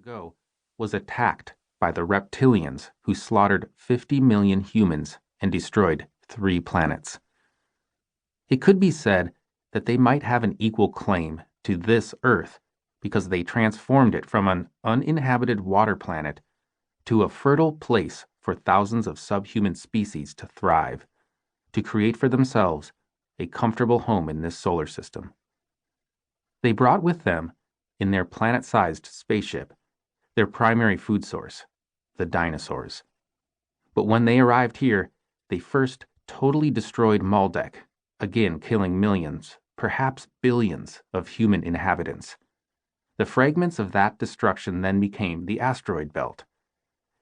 ago was attacked by the reptilians who slaughtered 50 million humans and destroyed 3 planets. It could be said that they might have an equal claim to this Earth because they transformed it from an uninhabited water planet to a fertile place for thousands of subhuman species to thrive, to create for themselves a comfortable home in this solar system. They brought with them, in their planet-sized spaceship, their primary food source, the dinosaurs. But when they arrived here, they first totally destroyed Maldek, again killing millions, perhaps billions, of human inhabitants. The fragments of that destruction then became the asteroid belt.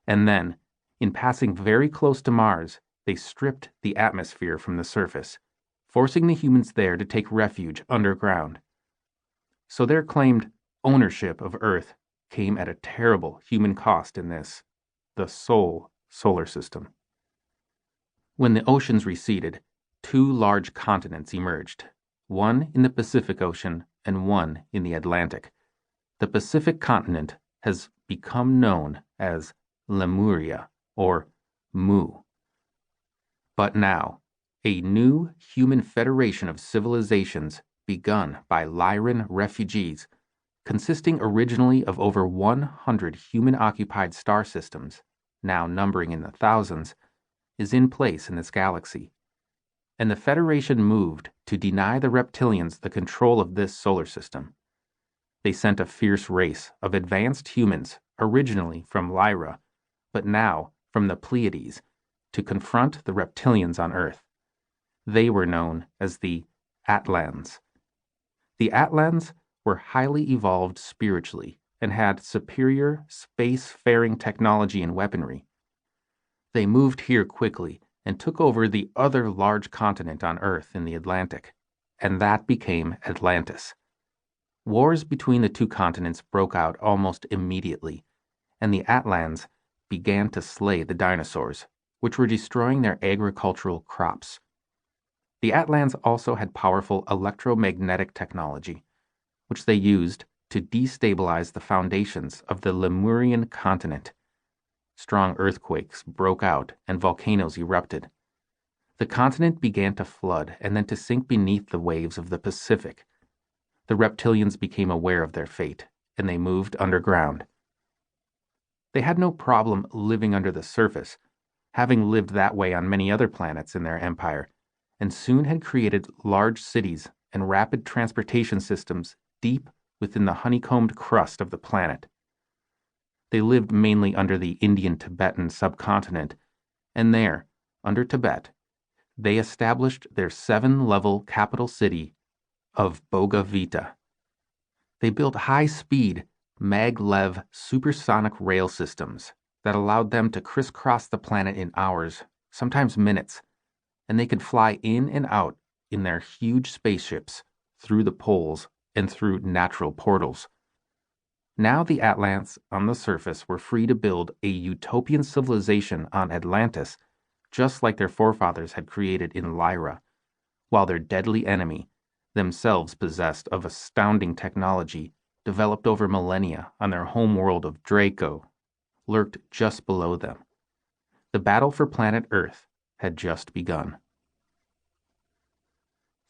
And then, in passing very close to Mars, they stripped the atmosphere from the surface, forcing the humans there to take refuge underground. So their claimed ownership of Earth came at a terrible human cost in this, the sole solar system. When the oceans receded, 2 large continents emerged, one in the Pacific Ocean and one in the Atlantic. The Pacific continent has become known as Lemuria, or Mu. But now, a new human federation of civilizations begun by Lyran refugees, consisting originally of over 100 human-occupied star systems, now numbering in the thousands, is in place in this galaxy. And the Federation moved to deny the reptilians the control of this solar system. They sent a fierce race of advanced humans, originally from Lyra, but now from the Pleiades, to confront the reptilians on Earth. They were known as the Atlans. The Atlans were highly evolved spiritually and had superior space-faring technology and weaponry. They moved here quickly and took over the other large continent on Earth in the Atlantic, and that became Atlantis. Wars between the 2 continents broke out almost immediately, and the Atlans began to slay the dinosaurs, which were destroying their agricultural crops. The Atlans also had powerful electromagnetic technology, which they used to destabilize the foundations of the Lemurian continent. Strong earthquakes broke out and volcanoes erupted. The continent began to flood and then to sink beneath the waves of the Pacific. The reptilians became aware of their fate, and they moved underground. They had no problem living under the surface, having lived that way on many other planets in their empire, and soon had created large cities and rapid transportation systems deep within the honeycombed crust of the planet. They lived mainly under the Indian-Tibetan subcontinent, and there, under Tibet, they established their 7-level capital city of Bogavita. They built high-speed, maglev supersonic rail systems that allowed them to crisscross the planet in hours, sometimes minutes, and they could fly in and out in their huge spaceships through the poles and through natural portals. Now the Atlans on the surface were free to build a utopian civilization on Atlantis, just like their forefathers had created in Lyra, while their deadly enemy, themselves possessed of astounding technology developed over millennia on their home world of Draco, lurked just below them. The battle for planet Earth had just begun.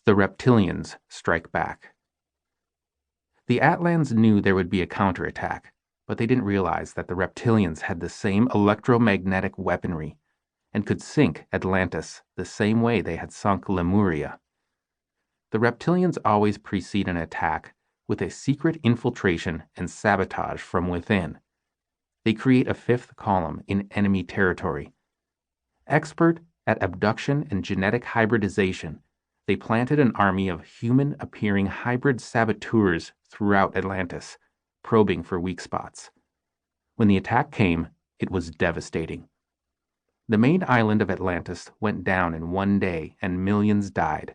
The reptilians strike back. The Atlans knew there would be a counterattack, but they didn't realize that the reptilians had the same electromagnetic weaponry and could sink Atlantis the same way they had sunk Lemuria. The reptilians always precede an attack with a secret infiltration and sabotage from within. They create a 5th column in enemy territory. Expert at abduction and genetic hybridization, they planted an army of human-appearing hybrid saboteurs throughout Atlantis, probing for weak spots. When the attack came, it was devastating. The main island of Atlantis went down in one day and millions died.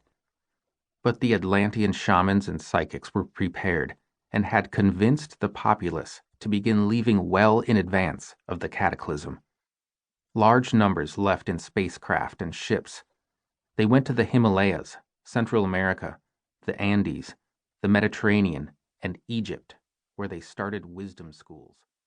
But the Atlantean shamans and psychics were prepared and had convinced the populace to begin leaving well in advance of the cataclysm. Large numbers left in spacecraft and ships. They went to the Himalayas, Central America, the Andes, the Mediterranean, and Egypt, where they started wisdom schools.